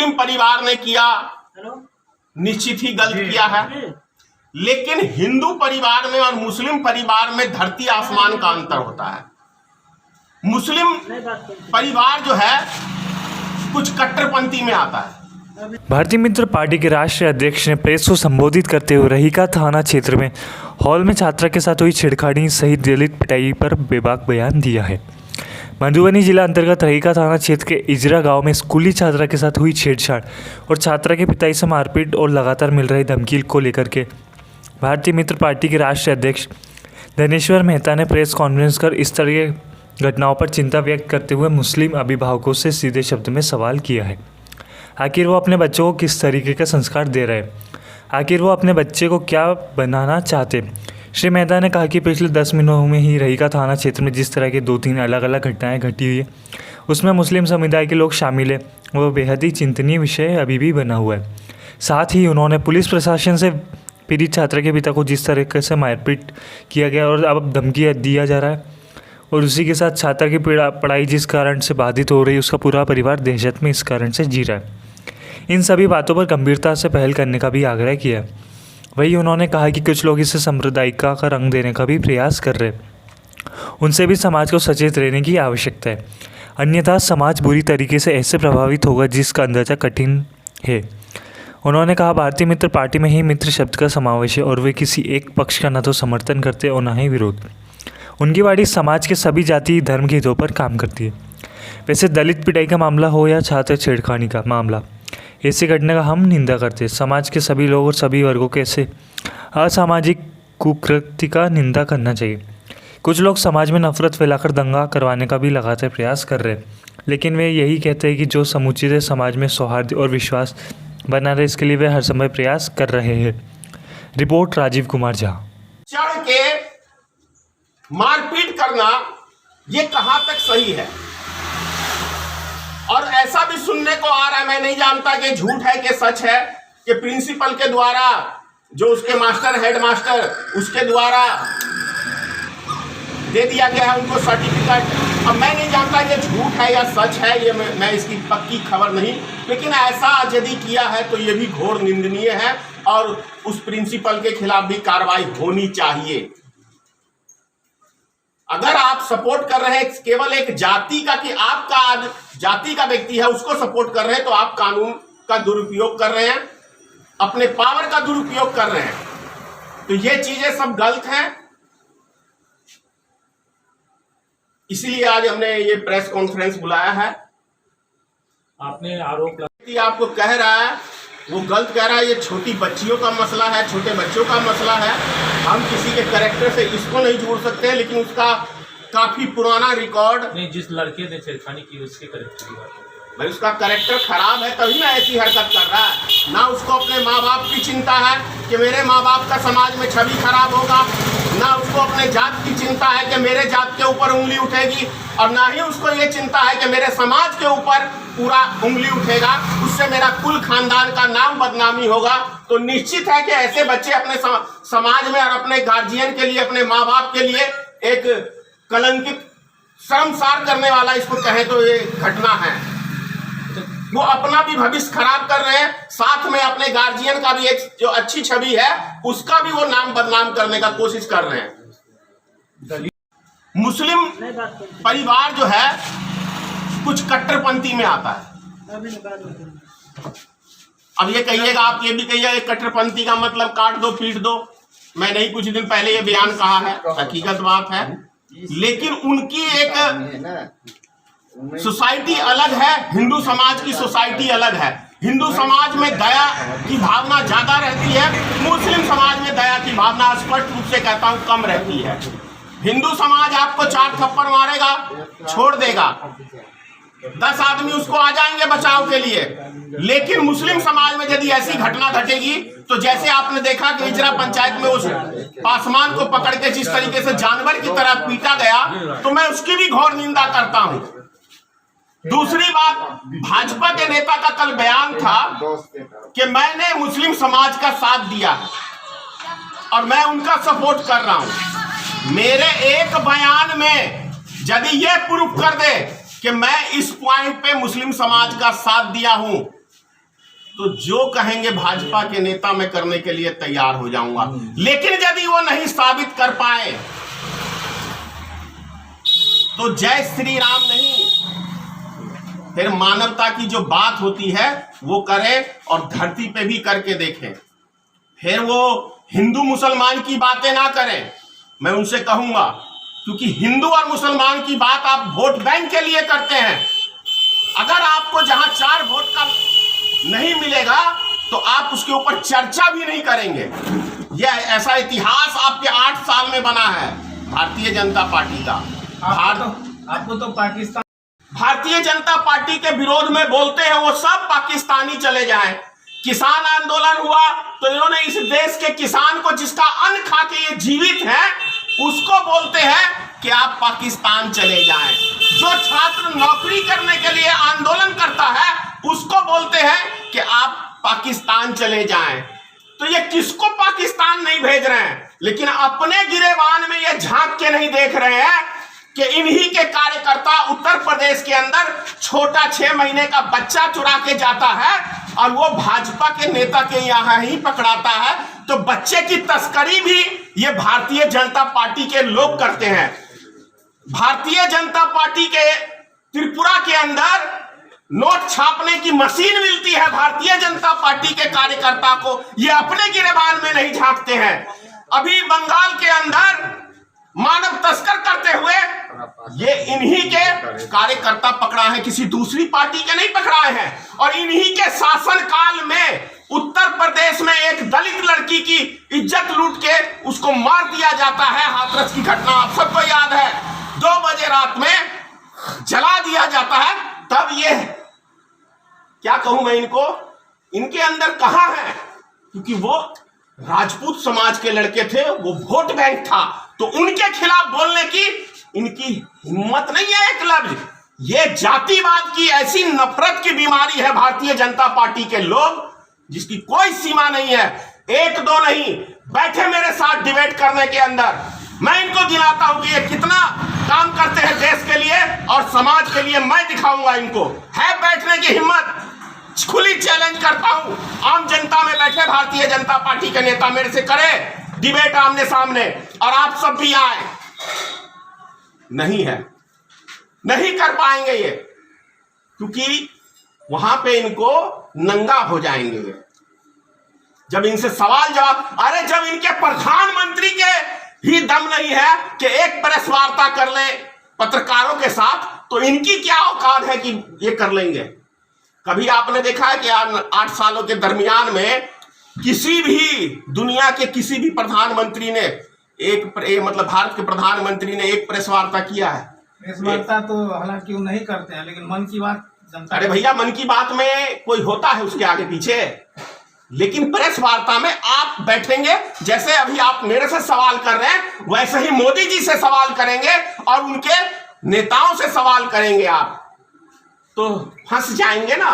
मुस्लिम परिवार ने किया निश्चित ही गलत किया है, लेकिन हिंदू परिवार में और मुस्लिम परिवार में धरती आसमान का अंतर होता है। मुस्लिम परिवार जो है कुछ कट्टरपंथी में आता है। भारतीय मित्र पार्टी के राष्ट्रीय अध्यक्ष ने प्रेस को संबोधित करते हुए रहीका थाना क्षेत्र में हॉल में छात्रा के साथ हुई छेड़खानी सहित दलित पिटाई पर बेबाक बयान दिया है। मधुबनी जिला अंतर्गत रहीका थाना क्षेत्र के इजरा गांव में स्कूली छात्रा के साथ हुई छेड़छाड़ और छात्रा के पिताई से मारपीट और लगातार मिल रही धमकी को लेकर के भारतीय मित्र पार्टी के राष्ट्रीय अध्यक्ष धनेश्वर मेहता ने प्रेस कॉन्फ्रेंस कर इस तरह की घटनाओं पर चिंता व्यक्त करते हुए मुस्लिम अभिभावकों से सीधे शब्द में सवाल किया है। आखिर वो अपने बच्चों को किस तरीके का संस्कार दे रहे हैं, आखिर वो अपने बच्चे को क्या बनाना चाहते। श्री मेहता ने कहा कि पिछले 10 महीनों में ही रहीका थाना क्षेत्र में जिस तरह के 2-3 अलग अलग घटनाएं घटी हुई है उसमें मुस्लिम समुदाय के लोग शामिल है, वो बेहद ही चिंतनीय विषय अभी भी बना हुआ है। साथ ही उन्होंने पुलिस प्रशासन से पीड़ित छात्रा के पिता को जिस तरीके से मारपीट किया गया और अब धमकी दिया जा रहा है और उसी के साथ छात्रा की पढ़ाई जिस कारण से बाधित हो रही है उसका पूरा परिवार दहशत में इस कारण से जी रहा है, इन सभी बातों पर गंभीरता से पहल करने का भी आग्रह किया। वहीं उन्होंने कहा कि कुछ लोग इसे सांप्रदायिकता का रंग देने का भी प्रयास कर रहे हैं, उनसे भी समाज को सचेत रहने की आवश्यकता है, अन्यथा समाज बुरी तरीके से ऐसे प्रभावित होगा जिसका अंदाजा कठिन है। उन्होंने कहा भारतीय मित्र पार्टी में ही मित्र शब्द का समावेश है और वे किसी एक पक्ष का न तो समर्थन करते और न ही विरोध। उनकी पार्टी समाज के सभी जाति धर्म के हितों पर काम करती है। वैसे दलित पिटाई का मामला हो या छात्र छेड़खानी का मामला, ऐसी घटना का हम निंदा करते हैं। समाज के सभी लोग और सभी वर्गों के ऐसे असामाजिक कुकृत्य का निंदा करना चाहिए। कुछ लोग समाज में नफरत फैलाकर दंगा करवाने का भी लगातार प्रयास कर रहे हैं, लेकिन वे यही कहते हैं कि जो समुचित है समाज में सौहार्द और विश्वास बना रहे, इसके लिए वे हर समय प्रयास कर रहे हैं। रिपोर्ट राजीव कुमार झा। चढ़ के मारपीट करना ये कहां तक सही है? और ऐसा भी सुनने को आ रहा है, मैं नहीं जानता कि झूठ है कि सच है, कि प्रिंसिपल के द्वारा जो उसके मास्टर हेडमास्टर उसके द्वारा दे दिया गया है उनको सर्टिफिकेट। अब मैं नहीं जानता कि झूठ है या सच है, ये मैं इसकी पक्की खबर नहीं, लेकिन ऐसा यदि किया है तो ये भी घोर निंदनीय है और उस प्रिंसिपल के खिलाफ भी कार्रवाई होनी चाहिए। अगर आप सपोर्ट कर रहे हैं केवल एक जाति का, कि आपका जाति का व्यक्ति है उसको सपोर्ट कर रहे हैं, तो आप कानून का दुरुपयोग कर रहे हैं, अपने पावर का दुरुपयोग कर रहे हैं, तो ये चीजें सब गलत हैं। इसीलिए आज हमने ये प्रेस कॉन्फ्रेंस बुलाया है। आपने आरोप आपको कह रहा है वो गलत कह रहा है, ये छोटी बच्चियों का मसला है, छोटे बच्चों का मसला है, हम किसी के कैरेक्टर से इसको नहीं जोड़ सकते, लेकिन उसका काफी पुराना रिकॉर्ड नहीं, जिस लड़के ने छेड़खानी की उसके कैरेक्टर की बात है भाई, उसका कैरेक्टर खराब है तभी ना ऐसी हरकत कर रहा है। ना उसको अपने माँ बाप की चिंता है कि मेरे माँ बाप का समाज में छवि खराब होगा, ना उसको अपने जात की चिंता है कि मेरे जात के ऊपर उंगली उठेगी, और ना ही उसको ये चिंता है कि मेरे समाज के ऊपर पूरा उंगली उठेगा, उससे मेरा कुल खानदान का नाम बदनामी होगा। तो निश्चित है कि ऐसे बच्चे अपने समाज में और अपने गार्जियन के लिए, अपने माँ बाप के लिए एक कलंकित, शर्मसार करने वाला इसको कहे तो ये घटना है। वो अपना भी भविष्य खराब कर रहे हैं, साथ में अपने गार्जियन का भी एक जो अच्छी छवि है उसका भी वो नाम बदनाम करने का कोशिश कर रहे हैं। मुस्लिम परिवार जो है कुछ कट्टरपंथी में आता है। अब ये कहिएगा, आप ये भी कहिएगा कट्टरपंथी का मतलब काट दो पीट दो, मैंने ही कुछ दिन पहले ये बयान कहा है, हकीकत बात है, लेकिन उनकी एक सोसाइटी अलग है, हिंदू समाज की सोसाइटी अलग है। हिंदू समाज में दया की भावना ज्यादा रहती है, मुस्लिम समाज में दया की भावना स्पष्ट रूप से कहता हूं कम रहती है। हिंदू समाज आपको 4 थप्पड़ मारेगा, छोड़ देगा, 10 आदमी उसको आ जाएंगे बचाव के लिए, लेकिन मुस्लिम समाज में यदि ऐसी घटना घटेगी तो जैसे आपने देखा कि इजरा पंचायत में उस पासवान को पकड़ के जिस तरीके से जानवर की तरह पीटा गया, तो मैं उसकी भी घोर निंदा करता हूं। दूसरी बात, भाजपा के नेता का कल बयान था कि मैंने मुस्लिम समाज का साथ दिया है और मैं उनका सपोर्ट कर रहा हूं। मेरे एक बयान में यदि ये प्रूफ कर दे कि मैं इस पॉइंट पे मुस्लिम समाज का साथ दिया हूं, तो जो कहेंगे भाजपा के नेता मैं करने के लिए तैयार हो जाऊंगा। लेकिन यदि वो नहीं साबित कर पाए तो जय श्री राम नहीं, फिर मानवता की जो बात होती है वो करें और धरती पे भी करके देखें। फिर वो हिंदू मुसलमान की बातें ना करें, मैं उनसे कहूंगा, क्योंकि हिंदू और मुसलमान की बात आप वोट बैंक के लिए करते हैं। अगर आपको जहां 4 वोट का नहीं मिलेगा तो आप उसके ऊपर चर्चा भी नहीं करेंगे। यह ऐसा इतिहास आपके 8 साल में बना है भारतीय जनता पार्टी का। आपको तो पाकिस्तान, भारतीय जनता पार्टी के विरोध में बोलते हैं वो सब पाकिस्तानी चले जाएं। किसान आंदोलन हुआ तो इन्होंने इस देश के किसान को, जिसका अन्न खा के ये जीवित है, उसको बोलते हैं कि आप पाकिस्तान चले जाएं। जो छात्र नौकरी करने के लिए आंदोलन करता है उसको बोलते हैं कि आप पाकिस्तान चले जाएं। तो ये किसको पाकिस्तान नहीं भेज रहे हैं, लेकिन अपने गिरेबान में ये झांक के नहीं देख रहे हैं कि इन्हीं के कार्यकर्ता उत्तर प्रदेश के अंदर छोटा 6 महीने का बच्चा चुरा के जाता है और वो भाजपा के नेता के यहाँ ही पकड़ाता है। तो बच्चे की तस्करी भी ये भारतीय जनता पार्टी के लोग करते हैं। भारतीय जनता पार्टी के त्रिपुरा के अंदर नोट छापने की मशीन मिलती है भारतीय जनता पार्टी के कार्यकर्ता को, ये अपने गिरेबान में नहीं झांकते हैं। अभी बंगाल के अंदर मानव तस्कर करते हुए ये इन्हीं के कार्यकर्ता पकड़ा है, किसी दूसरी पार्टी के नहीं पकड़ाए हैं। और इन्हीं के शासन काल में उत्तर प्रदेश में एक दलित लड़की की इज्जत लूट के उसको मार दिया जाता है। हाथरस की घटना आप सबको याद है, 2 बजे रात में जला दिया जाता है। तब ये क्या कहूं मैं इनको, इनके अंदर कहां है, क्योंकि वो राजपूत समाज के लड़के थे, वो वोट बैंक था, तो उनके खिलाफ बोलने की इनकी हिम्मत नहीं है। एक लफ्ज, ये जातिवाद की ऐसी नफरत की बीमारी है भारतीय जनता पार्टी के लोग, जिसकी कोई सीमा नहीं है। 1-2 नहीं, बैठे मेरे साथ डिबेट करने के अंदर, मैं इनको गिनाता हूं कि ये कितना काम करते हैं देश के लिए और समाज के लिए। मैं दिखाऊंगा इनको है बैठने की हिम्मत। खुली चैलेंज करता हूं, आम जनता में बैठे भारतीय जनता पार्टी के नेता मेरे से करे डिबेट आमने सामने, और आप सब भी आए। नहीं है, नहीं कर पाएंगे ये, क्योंकि वहां पे इनको नंगा हो जाएंगे ये जब इनसे सवाल जवाब। अरे जब इनके प्रधानमंत्री के ही दम नहीं है कि एक प्रेस वार्ता कर ले पत्रकारों के साथ, तो इनकी क्या औकात है कि ये कर लेंगे। कभी आपने देखा है कि 8 सालों के दरमियान में किसी भी दुनिया के किसी भी प्रधानमंत्री ने मतलब भारत के प्रधानमंत्री ने एक प्रेस वार्ता किया है? प्रेस वार्ता तो हालांकि वो नहीं करते हैं, लेकिन मन की बात जनता। अरे भैया, मन की बात में कोई होता है उसके आगे पीछे, लेकिन प्रेस वार्ता में आप बैठेंगे, जैसे अभी आप मेरे से सवाल कर रहे हैं वैसे ही मोदी जी से सवाल करेंगे और उनके नेताओं से सवाल करेंगे आप, तो फंस जाएंगे ना,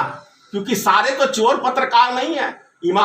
क्योंकि सारे तो चोर पत्रकार नहीं है। ईमान